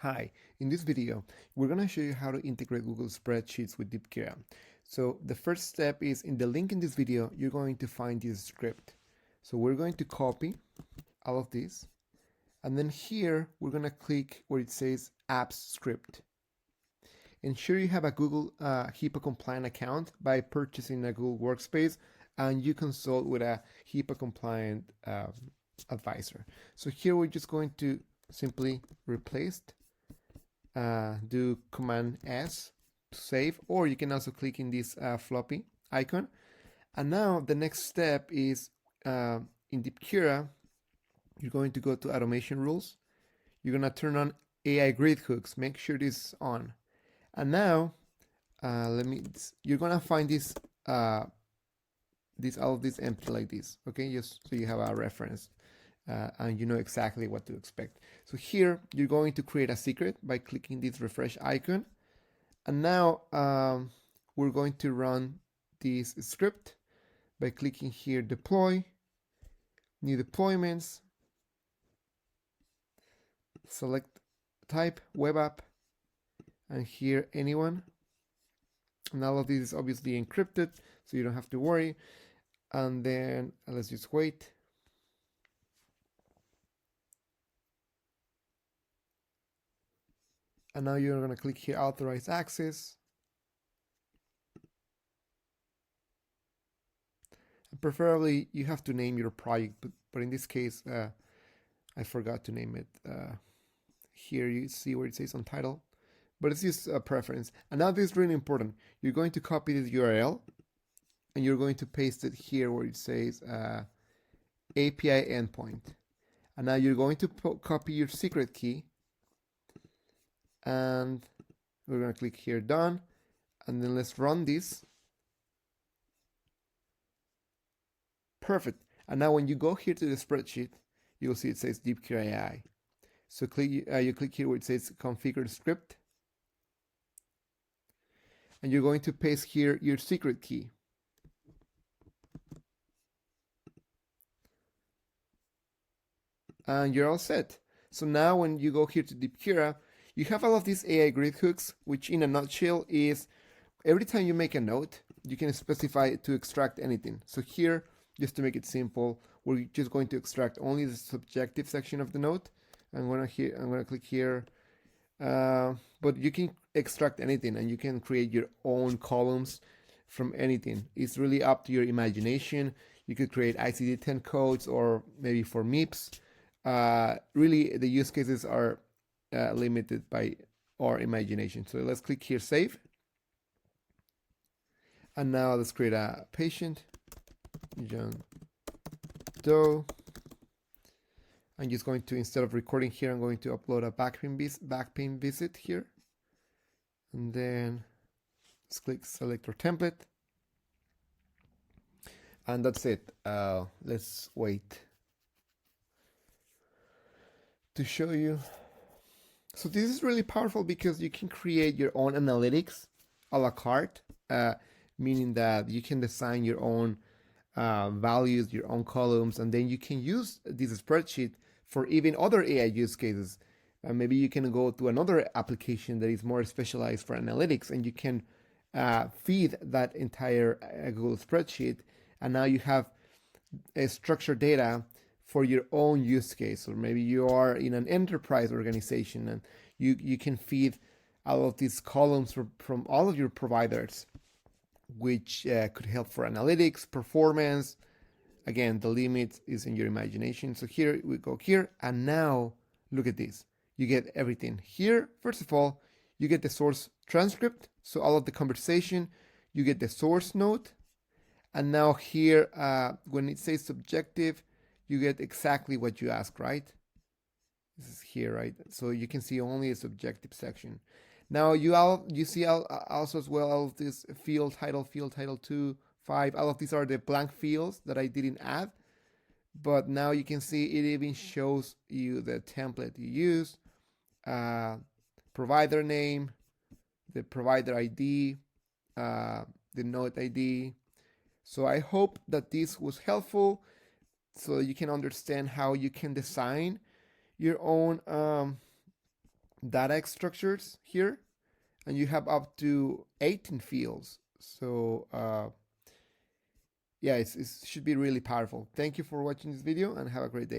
Hi, in this video, we're going to show you how to integrate Google Spreadsheets with DeepCura. So the first step is in the link in this video, you're going to find this script. So we're going to copy all of this. And then here, we're going to click where it says Apps Script. Ensure you have a Google HIPAA compliant account by purchasing a Google Workspace, and you consult with a HIPAA compliant advisor. So here we're just going to simply replace, do Command S to save, or you can also click in this floppy icon. And now the next step is in DeepCura, you're going to go to automation rules. You're going to turn on AI grid hooks. Make sure this is on. And now, you're going to find this, all of this empty like this. Okay, just so you have a reference. And you know exactly what to expect. So here, you're going to create a secret by clicking this refresh icon. And now we're going to run this script by clicking here, deploy, new deployments, select type, web app, and here, anyone. And all of this is obviously encrypted, so you don't have to worry. And then let's just wait. And now you're going to click here, authorize access. And preferably, you have to name your project, but in this case, I forgot to name it. Here you see where it says on title, but it's just a preference. And now this is really important. You're going to copy this URL, and you're going to paste it here where it says API endpoint. And now you're going to copy your secret key, and we're going to click here, done, and then let's run this. Perfect. And now when you go here to the spreadsheet, you'll see it says DeepCura AI. So you click here where it says configure script, and you're going to paste here your secret key. And you're all set. So now when you go here to DeepCura, you have all of these AI grid hooks, which in a nutshell is every time you make a note, you can specify to extract anything. So here, just to make it simple, we're just going to extract only the subjective section of the note. I'm going to click here, but you can extract anything, and you can create your own columns from anything. It's really up to your imagination. You could create ICD-10 codes, or maybe for MIPS. Really, the use cases are limited by our imagination. So let's click here, save. And now let's create a patient, John Doe. I'm just going to, instead of recording here, I'm going to upload a back pain visit here. And then let's click select our template. And that's it. Let's wait to show you. So this is really powerful because you can create your own analytics a la carte, meaning that you can design your own values, your own columns, and then you can use this spreadsheet for even other AI use cases. Maybe you can go to another application that is more specialized for analytics, and you can feed that entire Google spreadsheet, and now you have structured data for your own use case. Or maybe you are in an enterprise organization, and you can feed all of these columns from all of your providers, which could help for analytics, performance. Again, the limit is in your imagination. So here we go here, and now look at this. You get everything. Here, first of all, you get the source transcript, so all of the conversation, you get the source note, and now here, when it says subjective, you get exactly what you ask, right? This is here, right? So you can see only a subjective section. Now you see also as well all of this field title 2, 5. All of these are the blank fields that I didn't add, but now you can see it even shows you the template you use, provider name, the provider ID, the note ID. So I hope that this was helpful, so you can understand how you can design your own data structures here, and you have up to 18 fields. So yeah, it should be really powerful. Thank you for watching this video and have a great day.